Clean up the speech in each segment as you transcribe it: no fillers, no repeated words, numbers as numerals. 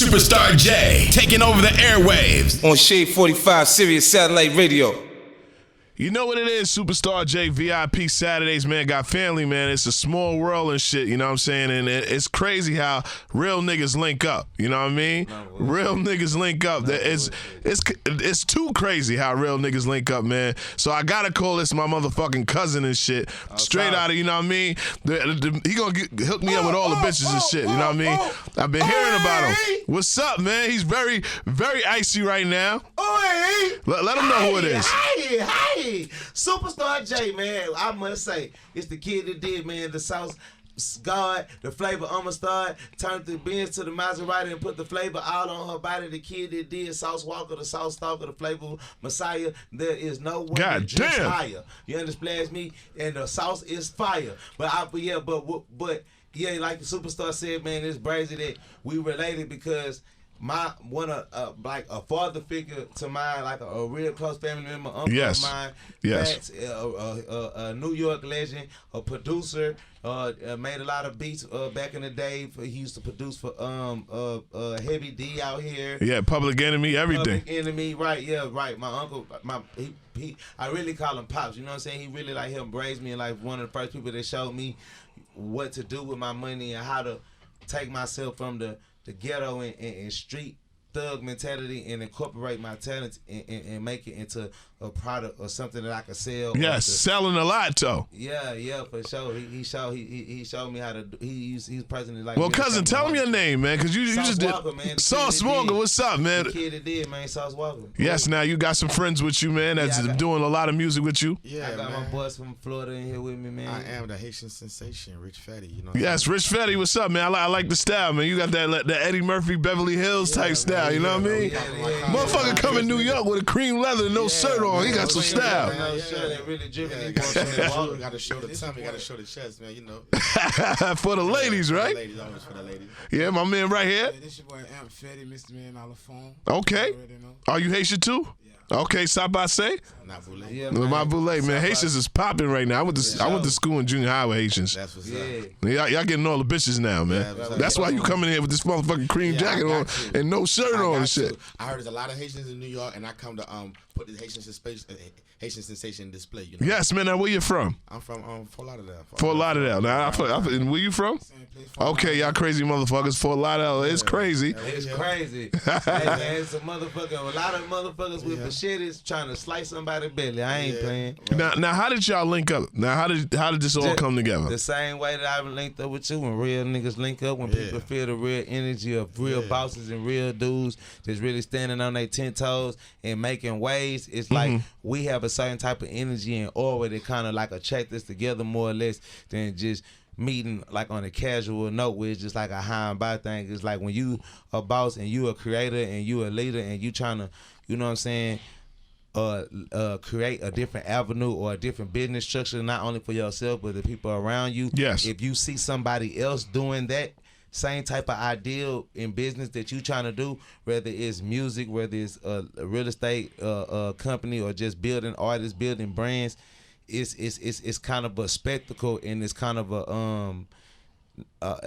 Superstar J, taking over the airwaves. On Shade 45 Sirius Satellite Radio. You know what it is, Superstar J, VIP Saturdays, man. Got family, man. It's a small world and shit, you know what I'm saying? And it's crazy how real niggas link up, you know what I mean? Real niggas link up. It's too crazy how real niggas link up, man. So I gotta call this my motherfucking cousin and shit. Straight out of, you know what I mean? He gonna hook me up with all the bitches and shit, you know what I mean? I've been hearing about him. What's up, man? He's very, very icy right now. Let him know who it is. Hey, Superstar J, man. I must say, it's the kid that did, man, the South God, the flavor Star, turned the Benz to the Maserati and put the flavor all on her body. The kid that did Sauce Walka, the Sauce Stalker, the flavor Messiah. There is no one that drinks higher. You understand me? And the sauce is fire. But yeah, like the Superstar said, man, it's crazy that we related because like a father figure to mine, like a real close family member, uncle of mine. Yes. A New York legend, a producer, made a lot of beats back in the day. He used to produce for Heavy D out here. Yeah, Public Enemy, everything. Public Enemy, right? Yeah, right. My uncle, I really call him Pops. You know what I'm saying? He really like helped raise me, and like one of the first people that showed me what to do with my money and how to take myself from the ghetto and street thug mentality and incorporate my talents and make it into a product or something that I could sell. Yes, selling a lot though. Yeah, for sure. He showed me how to do. He's president like. Well, cousin, tell him your name, man, because you just did. Walka, man. Sauce Walka, what's up, man? The kid that did, man, Sauce Walka. Yes, now you got some friends with you, man. That's doing a lot of music with you. Yeah, I got my boys from Florida in here with me, man. I am the Haitian sensation, Rich Fetty. You know. Yes, Rich Fetty, what's up, man? I like the style, man. You got that Eddie Murphy, Beverly Hills type style. You know what I mean? Motherfucker come in New York with a cream leather and no shirt on. He got some style. Really driven. Got to show the tummy, got to show the chest, man. You know. For the ladies, right? Ladies, always for the ladies. Yeah, my man right here. Yeah, this your boy Amp Fetty, Mr. Man on the phone. Okay. Are you Haitian too? Yeah. Okay, stop by say. Not Boulay. Yeah, my Boulay, man. Haitians is popping right now. I went to school in junior high with Haitians. That's what's up. Y'all getting all the bitches now, man. Yeah, that's why you coming in here with this motherfucking cream jacket on and no shirt on and shit. I heard there's a lot of Haitians in New York, and I come to put the Haitian sensation display. You know? Yes, man. Now where you from? I'm from Fort Lauderdale. Fort Lauderdale. Now, and where you from? Okay, y'all crazy motherfuckers. Fort Lauderdale, it's crazy. It's crazy. Hey, man, it's a lot of motherfuckers with machetes trying to slice somebody's belly. I ain't playing. Now, how did y'all link up? Now, how did this all come together? The same way that I linked up with you, when real niggas link up, when people feel the real energy of real bosses and real dudes that's really standing on their 10 toes and making waves. It's like we have a certain type of energy and aura that kind of like attract us together more or less than just meeting like on a casual note where it's just like a high and by thing. It's like when you a boss and you a creator and you a leader and you trying to, you know what I'm saying, create a different avenue or a different business structure, not only for yourself but the people around you. Yes. If you see somebody else doing that same type of ideal in business that you trying to do, whether it's music, whether it's a real estate company or just building artists, building brands, it's kind of a spectacle and it's kind of a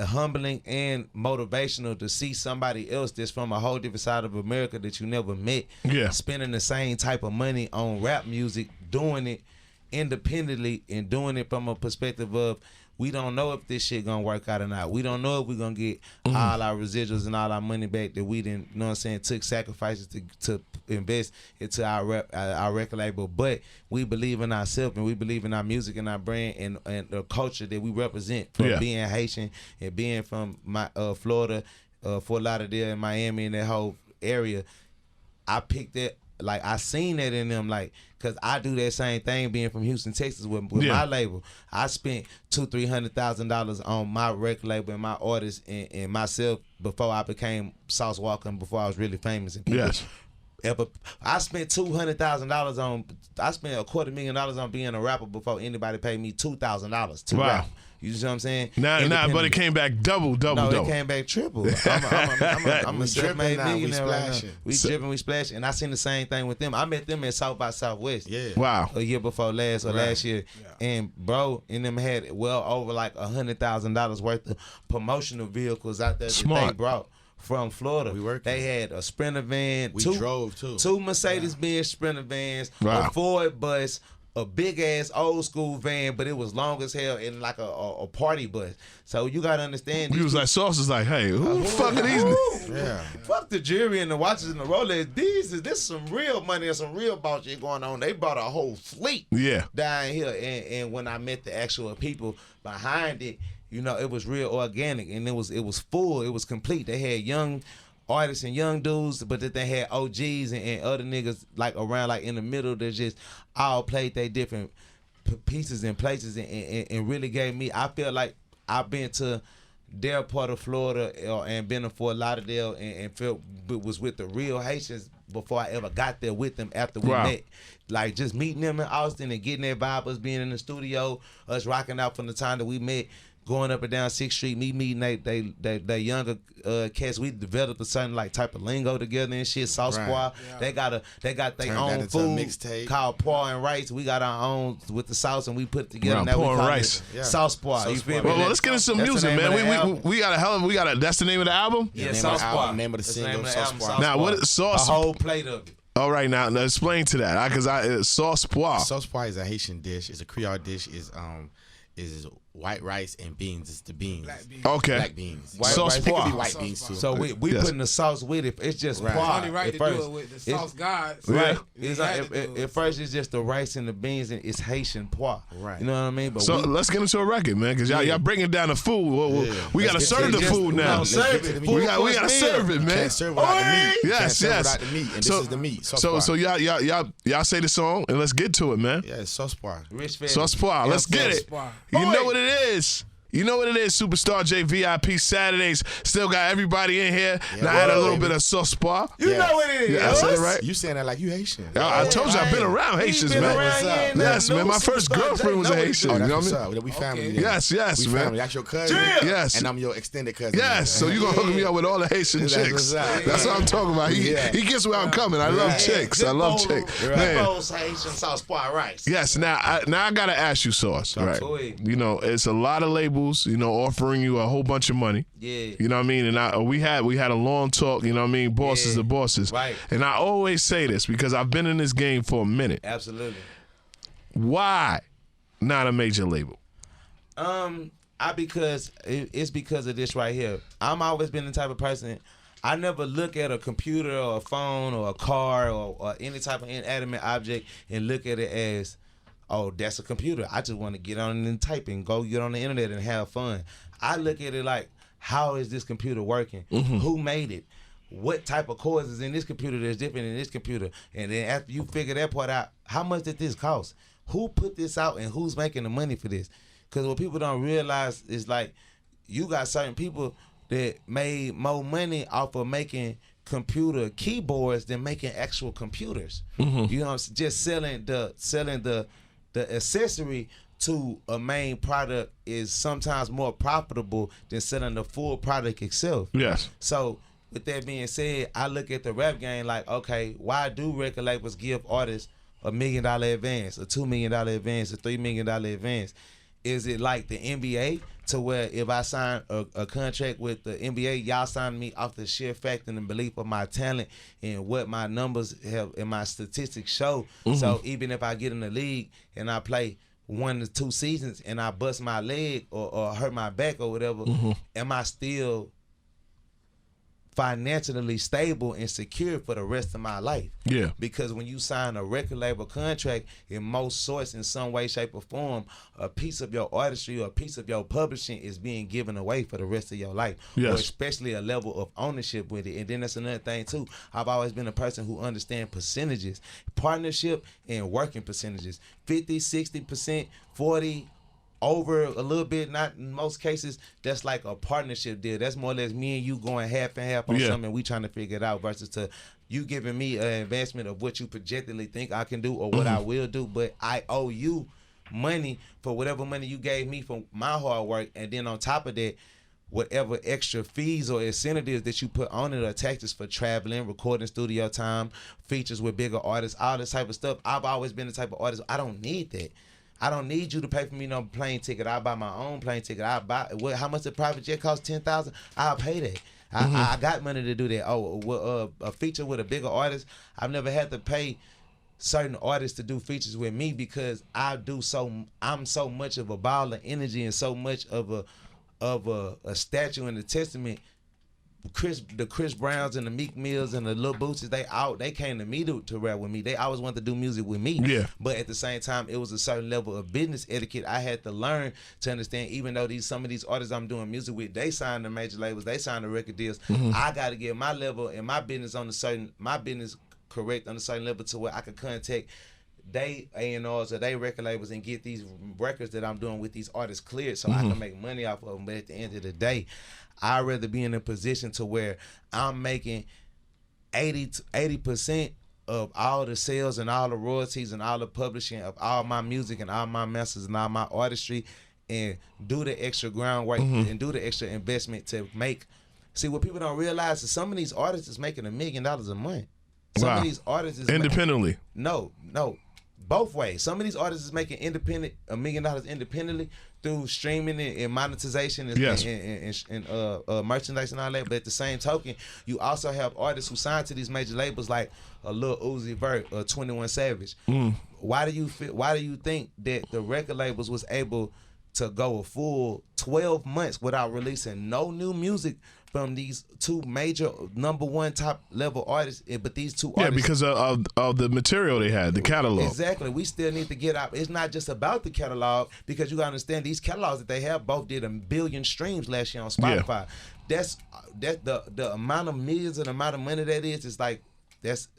humbling and motivational to see somebody else that's from a whole different side of America that you never met, spending the same type of money on rap music, doing it independently and doing it from a perspective of we don't know if this shit gonna work out or not. We don't know if we're gonna get all our residuals and all our money back that we didn't, you know what I'm saying, took sacrifices to invest into our record label. But we believe in ourselves and we believe in our music and our brand and the culture that we represent from being Haitian and being from my Florida, Fort Lauderdale and Miami and that whole area. I picked that, like I seen that in them, like, cause I do that same thing being from Houston, Texas with my label. I spent $200,000-$300,000 on my record label and my artists and myself before I became Sauce Walka and before I was really famous. And people I spent $200,000 on. I spent $250,000 on being a rapper before anybody paid me $2,000 to rap. You see what I'm saying? Nah, but it came back double. No, it came back triple. I'm a self-made millionaire right now. We dripping, we splashing. And I seen the same thing with them. I met them at South by Southwest. Yeah. Wow. A year before last or last year. Yeah. And bro, and them had well over like $100,000 worth of promotional vehicles out there that they brought from Florida. We working. They had a Sprinter van. We drove too. 2 Mercedes-Benz Sprinter vans, Wow. a Ford bus, a big ass old school van, but it was long as hell and like a party bus. So you gotta understand. He was like, Sauce is like, hey, who the fuck are these? Yeah. Fuck the jury and the watches and the Rolex. This is some real money and some real boss shit going on. They brought a whole fleet Yeah. down here. And when I met the actual people behind it, you know, it was real organic and it was full. It was complete. They had young artists and young dudes, but that they had OGs and other niggas like around, like in the middle, that just all played their different pieces and places and really gave me. I feel like I've been to their part of Florida and been to Fort Lauderdale and felt was with the real Haitians before I ever got there with them after we met. Like just meeting them in Austin and getting their vibe, us being in the studio, us rocking out from the time that we met. Going up and down 6th Street, me meeting they younger cats. We developed a certain like type of lingo together and shit. Sauce Squad. Yeah. They got their Turned own that into a food mixtape. called Paw and Rice. We got our own with the sauce and we put it together. Wow, Now we Paw and call Rice. it Sauce Squad. You feel me? Well, let's get into some That's the music, name man. of the album. We got a hell of that's the name of the album? Yeah, Name of Sauce the album, Squad. name of the That's single, name of the Sauce album, Squad. Now, Squad. what is Sauce? A whole plate of it. All right, now explain to that, because Sauce Pois. Sauce pois is a Haitian dish. It's a Creole dish. Is white rice and beans. It's the beans. Black beans. Okay. Black beans. White Sauce rice. It could be pois. white Sauce beans too. pois. So we Yes. putting the sauce with it. It's just Right. pois Only right at to first. do it with the It's- sauce gods. Right. It's We had like, to do it. at first it's just the rice and the beans and it's Haitian pois. Right. You know what I mean? But So we, let's get into a record, man, because y'all breaking down the food. We got to Let's get serve to the it. food we now. gonna serve Let's get it. to the Full We got course to meal. serve it, man. Can't serve without the meat. Yes, Can't serve yes. without the meat. And So- this is the meat. Sauce So pois. y'all say the song and let's get to it, man. Yeah, it's sauce pois. Rich Fed. Sauce Pois, let's get it. Pois. You know what it is. You know what it is, Superstar J VIP Saturdays. Still got everybody in here. Now I had a little bit of Sauce Pois. You Yeah. know what it is. Yeah, I said it right. You saying that like you Haitian. I told you I've been around Haitians, been man. around here and Yes, know man. My first Superstar J girlfriend was a know what he Haitian. Oh, You that's know what's what I mean? up. We family. Okay. then. Yes, We man. family. That's your cousin. Yes. And I'm your extended cousin. Yes, so you gonna hook me up with all the Haitian That's chicks. what's up. That's what I'm talking about. He gets where I'm coming. I love chicks. I love chicks. Man. Haitian sauce pois rice. Yes, now I gotta ask you, Sauce. Right? to it. You know, it's a lot of labels, you know, offering you a whole bunch of money. Yeah. You know what I mean? And we had a long talk, you know what I mean? Bosses Yeah. to bosses. Right. And I always say this because I've been in this game for a minute. Absolutely. Why not a major label? It's because of this right here. I'm always been the type of person. I never look at a computer or a phone or a car or any type of inanimate object and look at it as, oh, that's a computer. I just want to get on and type and go get on the internet and have fun. I look at it like, how is this computer working? Who made it? What type of cores is in this computer that's different in this computer? And then after you figure that part out, how much did this cost? Who put this out and who's making the money for this? Because what people don't realize is like, you got certain people that made more money off of making computer keyboards than making actual computers. You know, just selling the accessory to a main product is sometimes more profitable than selling the full product itself. Yes. So with that being said, I look at the rap game like, okay, why do record labels give artists $1 million advance, a $2 million advance, a $3 million advance? Is it like the NBA to where if I sign a contract with the NBA, y'all sign me off the sheer fact and the belief of my talent and what my numbers have and my statistics show? So even if I get in the league and I play 1 to 2 seasons and I bust my leg or hurt my back or whatever, am I still financially stable and secure for the rest of my life? Yeah. Because when you sign a record label contract, in most sorts, in some way, shape, or form, a piece of your artistry or a piece of your publishing is being given away for the rest of your life. Yes. Or especially a level of ownership with it. And then that's another thing too. I've always been a person who understands percentages, partnership and working percentages. 50, 60%, 40, over a little bit, not in most cases, that's like a partnership deal. That's more or less me and you going half and half on something, and we trying to figure it out, versus to you giving me an investment of what you projectedly think I can do or what I will do, but I owe you money for whatever money you gave me for my hard work, and then on top of that, whatever extra fees or incentives that you put on it are taxes for traveling, recording studio time, features with bigger artists, all this type of stuff. I've always been the type of artist, I don't need that. I don't need you to pay for me no plane ticket. I buy my own plane ticket. How much the private jet cost? $10,000. I'll pay that. I got money to do that. A feature with a bigger artist. I've never had to pay certain artists to do features with me because I'm so much of a ball of energy and so much of a statue and a testament. The Chris Browns and the Meek Mills and the Lil Boosies, they came to me to rap with me. They always wanted to do music with me. Yeah. But at the same time, it was a certain level of business etiquette I had to learn to understand. Even though some of these artists I'm doing music with, they signed the major labels, they signed the record deals. I got to get my level and my business correct on a certain level to where I could contact they A&Rs or they record labels and get these records that I'm doing with these artists cleared so I can make money off of them. But at the end of the day, I'd rather be in a position to where I'm making 80% of all the sales and all the royalties and all the publishing of all my music and all my masters and all my artistry, and do the extra groundwork and do the extra investment to make. See, what people don't realize is some of these artists is making $1 million a month. Some of these artists is independently. No, both ways. Some of these artists is making $1 million independently through streaming and monetization and merchandise and all that. But at the same token, you also have artists who sign to these major labels like a Lil Uzi Vert or 21 Savage. Why do you think that the record labels was able to go a full 12 months without releasing no new music from these two major #1 top level artists, but these two artists, because of the material they had, the catalog. Exactly. We still need to get out. It's not just about the catalog, because you gotta understand these catalogs that they have both did 1 billion streams last year on Spotify. That's the amount of millions and the amount of money that is like it's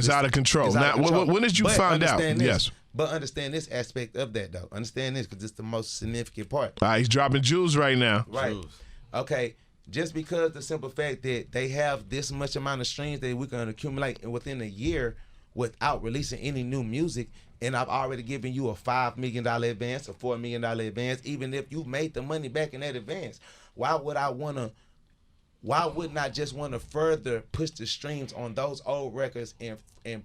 out of control. Now, when did you find out? Yes. But understand this aspect of that though. Understand this because it's the most significant part. All right, he's dropping jewels right now. Right. Jewels. Okay. Just because the simple fact that they have this much amount of streams that we can accumulate within a year without releasing any new music, and I've already given you a $5 million advance, a $4 million advance, even if you made the money back in that advance, why wouldn't I just want to further push the streams on those old records and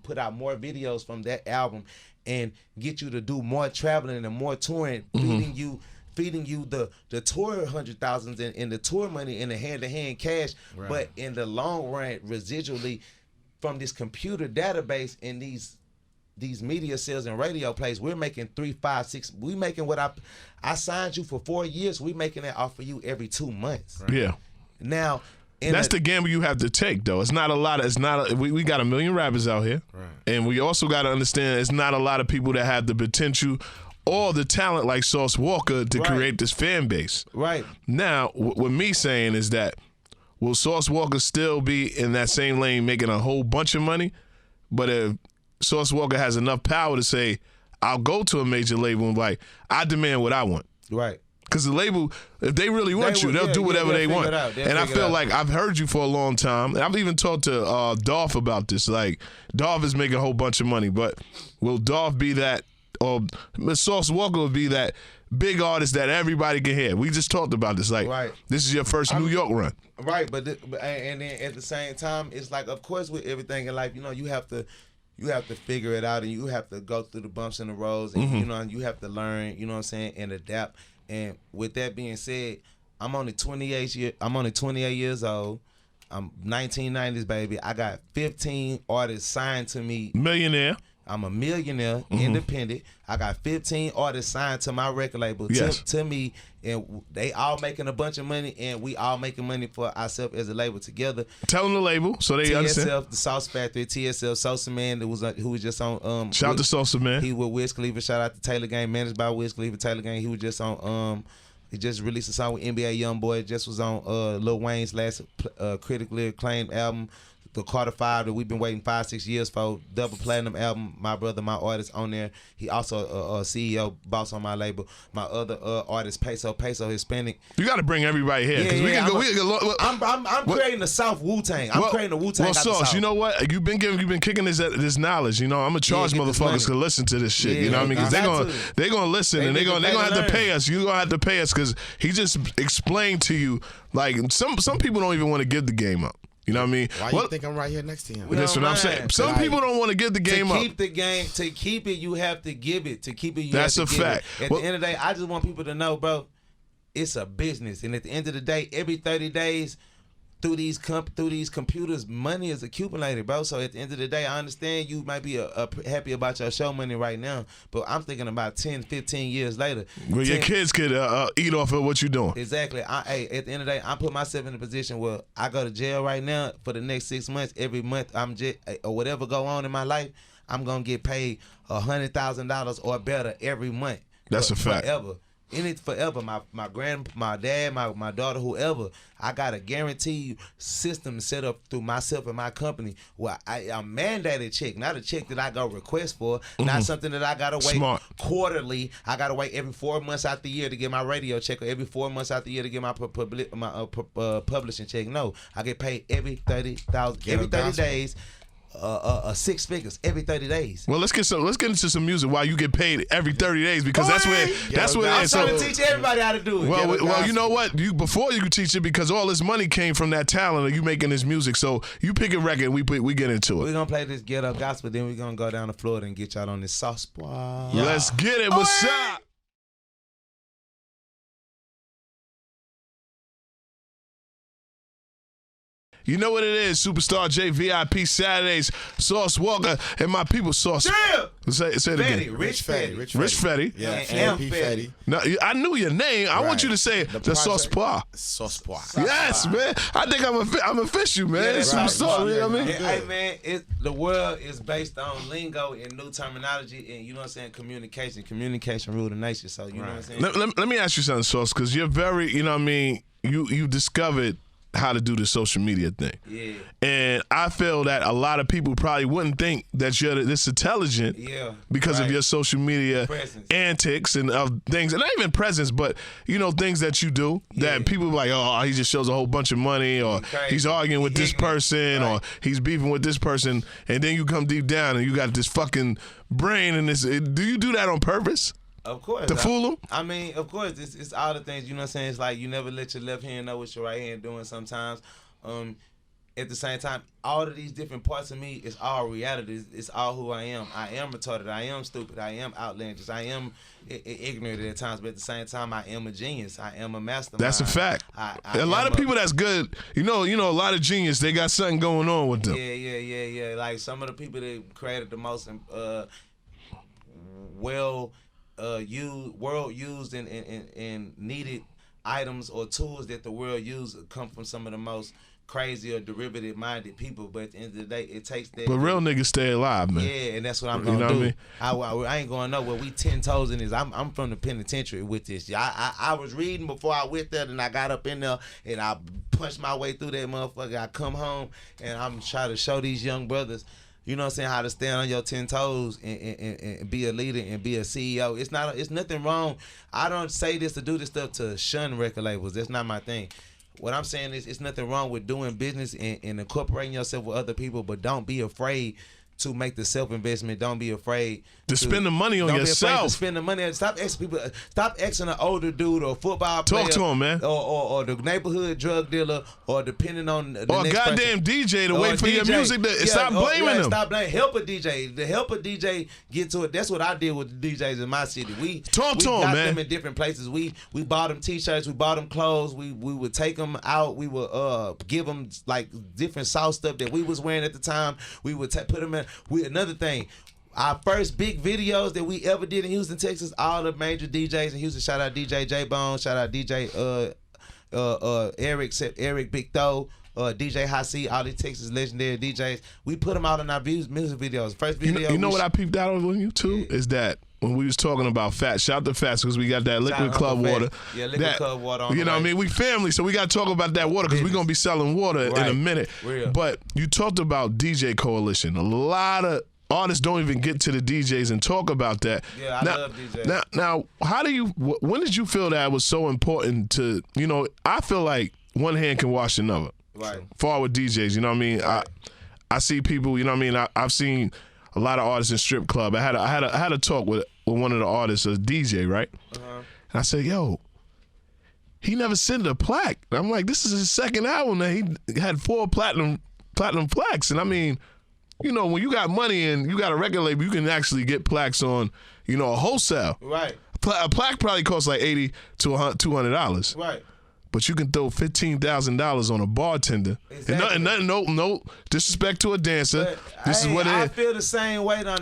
put out more videos from that album and get you to do more traveling and more touring, feeding you the tour $100,000 in the tour money and the hand-to-hand cash, but in the long run, residually from this computer database and these media sales and radio plays, we're making 3, 5, 6. We making what I signed you for 4 years. We making that off of you every 2 months. Right? Yeah. Now. That's the gamble you have to take, though. It's not a lot. We got 1 million rappers out here, right? And we also got to understand it's not a lot of people that have the potential or the talent like Sauce Walka to create this fan base. Right. Now, what me saying is that will Sauce Walka still be in that same lane making a whole bunch of money? But if Sauce Walka has enough power to say, I'll go to a major label and like, I demand what I want. Right. Because the label, if they really want you, they'll do whatever they want. And I feel like I've heard you for a long time. And I've even talked to Dolph about this. Like, Dolph is making a whole bunch of money, but will Dolph be that, or Sauce Walka will be that big artist that everybody can hear? We just talked about this. Like, this is your first New York run. Right, and then at the same time, it's like, of course, with everything in life, you have to figure it out, and you have to go through the bumps in the roads, and you have to learn, and adapt. And with that being said, I'm only 28 years old. I'm 1990s baby. I got 15 artists signed to me. Millionaire. I'm a millionaire, independent. I got 15 artists signed to my record label to me, and they all making a bunch of money, and we all making money for ourselves as a label together. Tell them the label so they understand. TSF, the Sauce Factory, TSF, Sosa Man, who was just on. Shout out to Sosa Man. He with Wiz Khalifa. Shout out to Taylor Gang, managed by Wiz Khalifa. Taylor Gang. He was just on. He just released a song with NBA YoungBoy. Just was on Lil Wayne's last critically acclaimed album, the Carter 5, that we've been waiting 5-6 years for. Double platinum album. My brother, my artist on there. He also a CEO, boss on my label. My other artist, Peso Hispanic. You got to bring everybody here because we can go. I'm creating the South Wu-Tang. I'm creating the Wu-Tang. Well, Sauce, you know what? You've been kicking this knowledge. I'm gonna charge motherfuckers to listen to this shit. You know what I mean? Because they're gonna listen and they're gonna have to pay us. You gonna have to pay us because he just explained to you like some people don't even want to give the game up. You know what I mean? Why you think I'm right here next to him? That's what I'm saying. Some people don't want to give the game up. To keep the game, to keep it, you have to give it. To keep it, you have to give it. That's a fact. At the end of the day, I just want people to know, bro, it's a business. And at the end of the day, every 30 days, through these computers, money is accumulated, bro. So at the end of the day, I understand you might be happy about your show money right now, but I'm thinking about 10, 15 years later. Well, your kids could eat off of what you're doing. Exactly. At the end of the day, I put myself in a position where I go to jail right now for the next 6 months. Every month, or whatever go on in my life, I'm gonna get paid $100,000 or better every month. That's a fact. Forever. In it forever. My dad, my daughter, whoever, I got a guaranteed system set up through myself and my company where I'm mandated check, not a check that I go request for, not something that I gotta wait quarterly. I gotta wait every 4 months out the year to get my radio check, or every 4 months out the year to get my publishing check. No, I get paid every 30 days. 6 figures every 30 days. Well, let's get into some music while you get paid every 30 days, because that's where it is. I'm trying to teach everybody how to do it. Well, you know what? Before you teach it, because all this money came from that talent of you making this music. So you pick a record and we get into it. We're gonna play this ghetto gospel, then we're gonna go down to Florida and get y'all on this sauce spot. Yeah. Let's get it. What's up? You know what it is, Superstar J, VIP Saturdays, Sauce Walka, and my people, Sauce. Yeah. Say it again. Rich Fetty. Rich Fetty. Yeah, and Fetty. No, I knew your name. I want you to say the Sauce Poir. Sauce Poir. Yes, man. I think I'm official, man. Yeah, Superstar, you know what I mean? Hey, man, the world is based on lingo and new terminology, and you know what I'm saying, communication rule the nation. So you know what I'm saying. Let me ask you something, Sauce, because you're very, you know what I mean. You discovered how to do the social media thing. Yeah. And I feel that a lot of people probably wouldn't think that you're this intelligent because of your social media antics and things. And not even presence, but, you know, things that you do that people are like, oh, he just shows a whole bunch of money, or he's arguing with this person, or he's beefing with this person. And then you come deep down and you got this fucking brain and this. Do you do that on purpose? Of course. To fool them? I mean, of course, it's all the things, you know what I'm saying? It's like you never let your left hand know what your right hand doing sometimes. At the same time, all of these different parts of me, it's all reality. It's all who I am. I am retarded. I am stupid. I am outlandish. I am ignorant at times, but at the same time, I am a genius. I am a mastermind. That's a fact. A lot of people that's good, you know, a lot of genius, they got something going on with them. Yeah. Like some of the people that created the most world used and needed items or tools that the world use come from some of the most crazy or derivative minded people, but at the end of the day, it takes that. But real niggas stay alive, man. Yeah, and that's what I'm gonna do. What I mean? I ain't going nowhere. We 10 toes in this. I'm from the penitentiary with this. I was reading before I went there, and I got up in there and I punched my way through that motherfucker. I come home and I'm trying to show these young brothers, you know what I'm saying, how to stand on your 10 toes and be a leader and be a CEO. It's nothing wrong. I don't say this to do this stuff to shun record labels. That's not my thing. What I'm saying is it's nothing wrong with doing business and incorporating yourself with other people, but don't be afraid to make the self-investment. Don't be afraid to spend the money on yourself. Don't be afraid to spend the money. Stop asking people. Stop asking an older dude or a football player. Talk to him, man. Or the neighborhood drug dealer, or depending on the or next goddamn person. DJ to wait for your music to stop blaming them. Stop blaming. Help a DJ. The help a DJ get to it. That's what I did with the DJs in my city. We got them in different places. We bought them T-shirts. We bought them clothes. We would take them out. We would give them like different South stuff that we was wearing at the time. We would put them in. Another thing. Our first big videos that we ever did in Houston, Texas, all the major DJs in Houston, shout out DJ J-Bone, shout out DJ Eric Big Thoe, DJ Hot C, all these Texas legendary DJs. We put them out in our music videos. First video. You know what I peeped out on you too? Is that when we was talking about Fats, shout out to Fats because we got that liquid club water. Yeah, liquid club water. On you know what I mean? We family, so we got to talk about that water because we're going to be selling water in a minute. Real. But you talked about DJ Coalition. A lot of artists don't even get to the DJs and talk about that. Yeah, I love DJs. Now, when did you feel that was so important to, you know, I feel like one hand can wash another. Right. Far with DJs, you know what I mean? Right. I see people, you know what I mean? I've seen a lot of artists in strip club. I had a talk with one of the artists, a DJ, right? Uh-huh. And I said, yo, he never sent a plaque. And I'm like, this is his second album that he had 4 platinum plaques. And I mean, you know, when you got money and you got a record label, you can actually get plaques on, you know, a wholesale. Right. A plaque probably costs like $80 to $200. Right. but you can throw $15,000 on a bartender. Exactly. And nothing, no disrespect to a dancer. But, This is what it I is. feel the same way. No.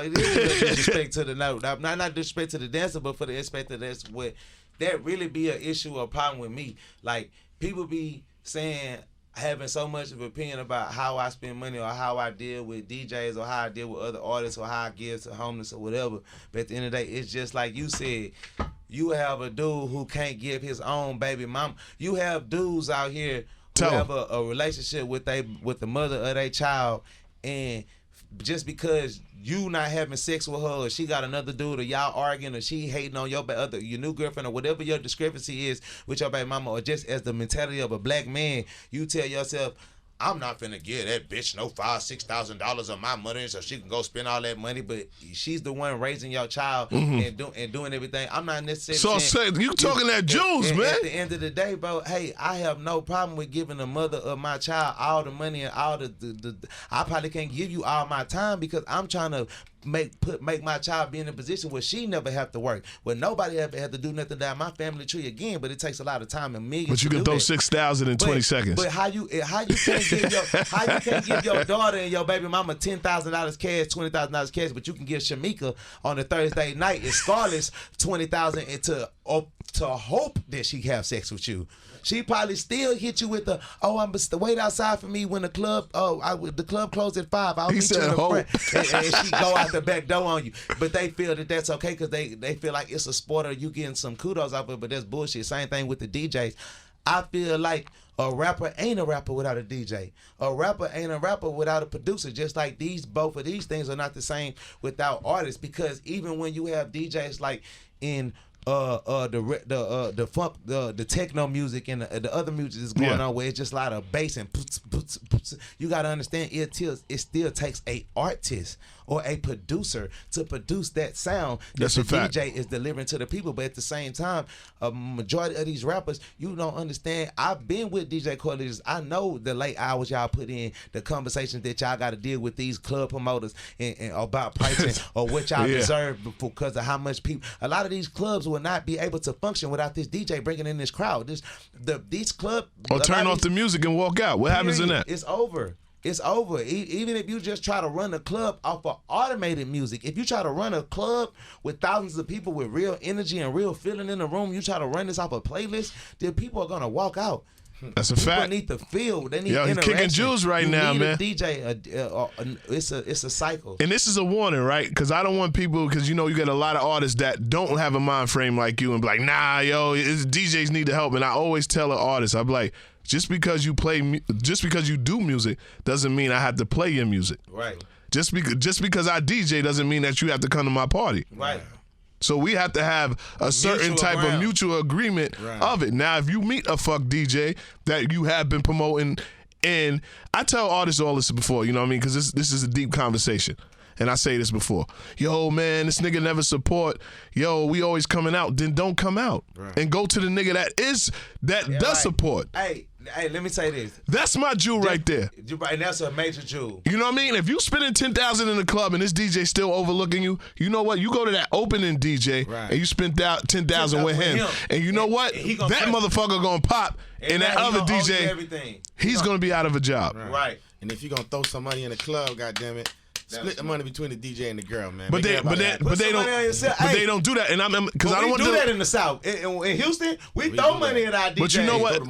It is a disrespect to the not disrespect to the dancer, but for the aspect of that really be an issue or problem with me. Like people be saying having so much of an opinion about how I spend money or how I deal with DJs or how I deal with other artists or how I give to homeless or whatever. But at the end of the day, it's just like you said. You have a dude who can't give his own baby mama. You have dudes out here who have a relationship with the mother of their child, and just because you not having sex with her, or she got another dude, or y'all arguing, or she hating on your new girlfriend, or whatever your discrepancy is with your baby mama, or just as the mentality of a black man, you tell yourself, I'm not finna give that bitch no $5,000-$6,000 of my money so she can go spend all that money, but she's the one raising your child and doing everything. I'm not necessarily saying you talking that Jews, man. At the end of the day, bro, hey, I have no problem with giving the mother of my child all the money and all the I probably can't give you all my time because I'm trying to make my child be in a position where she never have to work, where nobody ever had to do nothing down my family tree again. But it takes a lot of time and millions. But you can throw 6,000 in 20 seconds. But how you can't give your daughter and your baby mama $10,000 cash, $20,000 cash, but you can give Shamika on a Thursday night and Scarlett's $20,000 to hope that she have sex with you. She probably still hit you with I'm wait outside for me when the club the club closed at 5. I'll meet you in the front, and she go out the back door on you. But they feel that that's okay because they feel like it's a sport or you getting some kudos off of it. But that's bullshit. Same thing with the DJs. I feel like a rapper ain't a rapper without a DJ. A rapper ain't a rapper without a producer. Just like both of these things are not the same without artists. Because even when you have DJs like in the funk, the techno music and the other music that's going on where it's just a lot of bass and you gotta understand it still takes a artist or a producer to produce that sound that the DJ is delivering to the people. But at the same time, a majority of these rappers, you don't understand. I've been with DJ coordinators. I know the late hours y'all put in, the conversations that y'all got to deal with these club promoters and about pricing or what y'all deserve because of how much people. A lot of these clubs will not be able to function without this DJ bringing in this crowd. These club or turn off the music and walk out. What happens in that? It's over. It's over. Even if you just try to run a club off of automated music, if you try to run a club with thousands of people with real energy and real feeling in the room, you try to run this off a playlist, then people are gonna walk out. That's a fact. People need to feel. They need interaction. He's kicking Jews right now, man. DJ, it's a cycle. And this is a warning, right? Because I don't want people, because you get a lot of artists that don't have a mind frame like you and be like, nah, yo, DJs need to help. And I always tell an artist, I'm like, just because you do music doesn't mean I have to play your music. Right. Just because I DJ doesn't mean that you have to come to my party. Right. So we have to have a certain type of mutual agreement of it. Now, if you meet a fuck DJ that you have been promoting, and I tell artists all this before, you know what I mean? Because this is a deep conversation. And I say this before. Yo, man, this nigga never support. Yo, we always coming out. Then don't come out. Right. And go to the nigga that does support. Hey, let me say this. That's my jewel right there. And that's a major jewel. You know what I mean? If you spending $10,000 in the club and this DJ still overlooking you, you know what? You go to that opening DJ and you spend $10,000 with him. And you know what? That motherfucker gonna pop. And that other DJ, he's gonna be out of a job. Right. And if you're gonna throw some money in the club, goddammit, split the money between the DJ and the girl, man. But they don't do that, and because I don't want to do that in the South. In Houston, we throw money at our DJ. But you know what?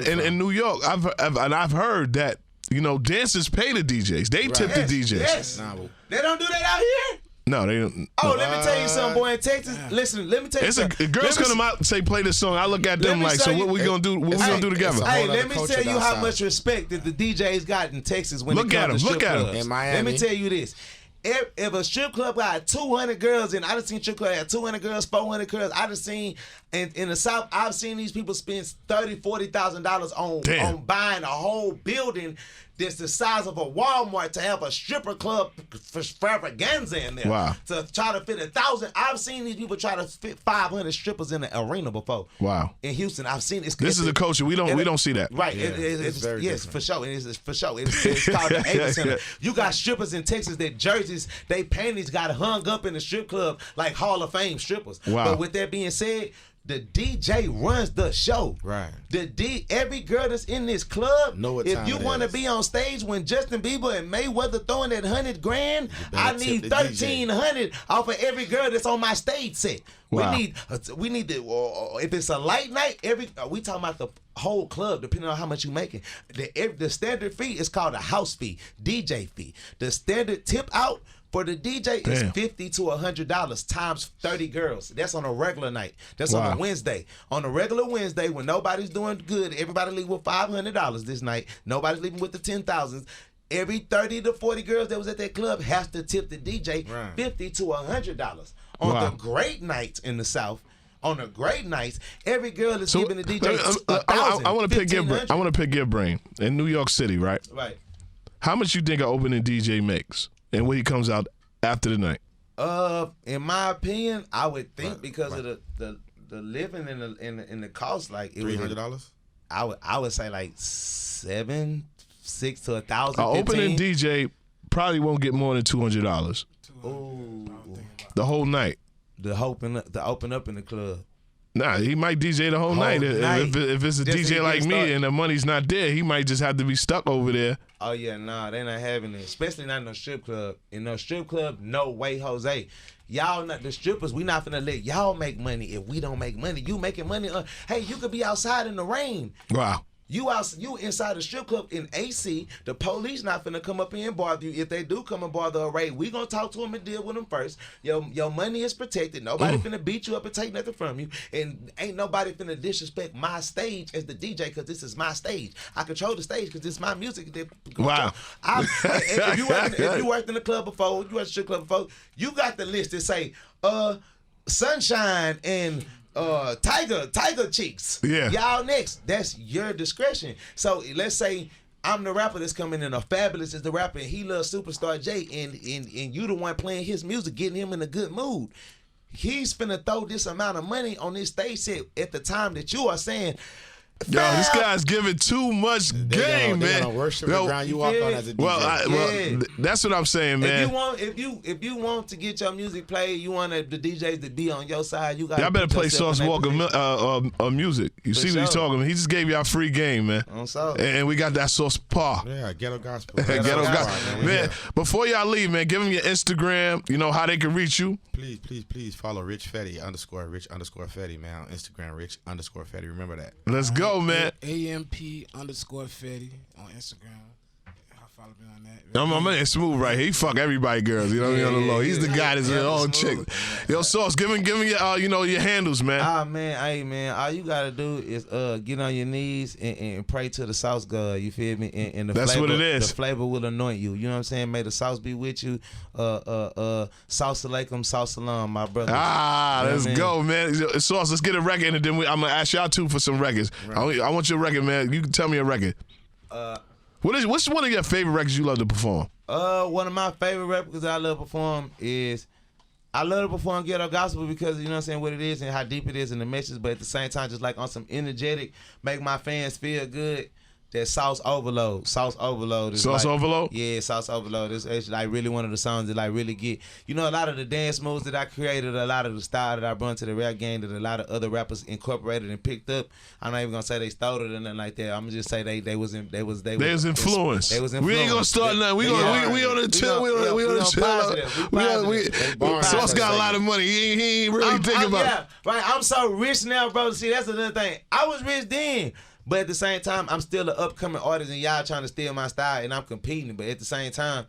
In New York, I've heard that dancers pay the DJs. They tip the DJs. Yes. They don't do that out here. No, they don't. Oh, let me tell you something, boy. In Texas, listen, let me tell you something. If girls come out and say, play this song, I look at them like, so what we gonna do? What we gonna do together? Hey, let me tell you how much respect that the DJs got in Texas when it comes to strip clubs. In Miami. Let me tell you this. If a strip club got 200 girls in, I done seen strip club had 200 girls, 400 girls. I done seen in the South, I've seen these people spend $30,000-$40,000 on buying a whole building that's the size of a Walmart to have a stripper club extravaganza in there. Wow. To try to fit 1,000. I've seen these people try to fit 500 strippers in the arena before. Wow. In Houston, I've seen it. This is a culture. We don't see that. Right. Yeah, it's very yes, different. for sure. It's for sure. It's called the Ava Center. You got strippers in Texas that jerseys, they panties got hung up in the strip club like Hall of Fame strippers. Wow. But with that being said, The DJ runs the show. Right. Every girl that's in this club, Know what if time you it want to is. be on stage when Justin Bieber and Mayweather throwing that $100 grand, I better need tip the DJ. $1,300 off of every girl that's on my stage set. Wow. We need to. If it's a light night, we talking about the whole club, depending on how much you making. The standard fee is called a house fee, DJ fee. The standard tip out for the DJ is $50 to $100 times 30 girls. That's on a regular night. That's on a Wednesday. On a regular Wednesday, when nobody's doing good, everybody leave with $500 this night. Nobody's leaving with the 10,000s. Every 30 to 40 girls that was at that club has to tip the DJ $50 to $100. On the great nights in the South, on the great nights, every girl is giving the DJ $1,000. I want to pick your brain. In New York City, right? Right. How much you think an opening DJ makes, and when he comes out after the night? In my opinion, I would think because of the living and the cost, like it $300. I would say like $600 to $1,000. An opening DJ probably won't get more than $200. Ooh. The whole night. To open up in the club. Nah, he might DJ the whole night. If it's a Just DJ like me started. and the money's not there, he might just have to be stuck over there. Oh yeah, nah, they not having it. Especially not in no strip club. In no strip club, no way, Jose. Y'all not the strippers. We not finna let y'all make money if we don't make money. You making money? Hey, you could be outside in the rain. Wow. You inside the strip club in AC. The police not finna come up here and bother you. If they do come and bother a raid, we gonna talk to them and deal with them first. Your money is protected. Nobody finna beat you up and take nothing from you. And ain't nobody finna disrespect my stage as the DJ because this is my stage. I control the stage because this is my music. Wow. If you worked in the club before, you worked in the strip club before, you got the list that say, Sunshine and Tiger Cheeks. Yeah. Y'all next. That's your discretion. So let's say I'm the rapper that's coming in, or Fabulous is the rapper, and he loves Superstar J, and you the one playing his music, getting him in a good mood. He's finna throw this amount of money on this stage set at the time that you are saying, Yo, this guy's giving too much game, man. They're gonna worship the ground you walk on as a DJ. That's what I'm saying, man. If you want to get your music played, you want the DJs to be on your side. You got. Y'all better play Sauce Walka music. You see what he's talking about? He just gave y'all free game, man. And we got that Sauce Pa. Yeah, ghetto gospel. Ghetto gospel, man. Before y'all leave, man, give them your Instagram. You know how they can reach you. Please follow Rich Fetty _Fetty, man, on Instagram, Rich_Fetty. Remember that. Let's go, man. AMP_Fetty on Instagram. I'll follow me on that. My man smooth right here. He fuck everybody girls. You know what I mean? On the low. He's the guy that's all chick. Yo, Sauce, give him your your handles, man. Man, all you gotta do is get on your knees and pray to the sauce God. You feel me? And That's flavor, what it is. The flavor will anoint you. You know what I'm saying? May the sauce be with you. Sauce alaikum, sauce salam, my brother. Let's go, man. Sauce, let's get a record, and then I'm gonna ask y'all two for some records. Right. I want your record, man. You can tell me a record. What's one of your favorite records you love to perform? One of my favorite records I love to perform is I love to perform ghetto gospel because you know what I'm saying, what it is and how deep it is in the message, but at the same time just like on some energetic, make my fans feel good. That Sauce Overload. Sauce Overload is Overload? Yeah, Sauce Overload. It's actually like really one of the songs that like really get, you know, a lot of the dance moves that I created, a lot of the style that I brought to the rap game that a lot of other rappers incorporated and picked up. I'm not even gonna say they stole it or nothing like that. I'm gonna just say they was influenced. They was influenced. We ain't gonna start nothing. We on the chill. We on the chill. Sauce got a lot of money. He ain't really thinking about it. Yeah, right. I'm so rich now, bro. See, that's another thing. I was rich then. But at the same time, I'm still an upcoming artist, and y'all trying to steal my style, and I'm competing. But at the same time,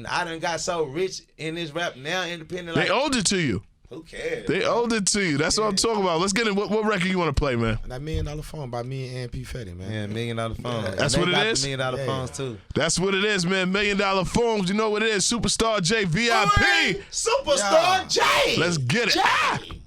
I done got so rich in this rap now, independent. They owed it to you. Who cares? They owed it to you. That's what I'm talking about. Let's get in. What record you want to play, man? That $1 Million Phone by me and AMP Fetty, man. Yeah, $1 Million Phone. That's what it is? $1 Million Phones, too. That's what it is, man. $1 Million Phones. You know what it is. Superstar J VIP. Superstar J. Let's get it.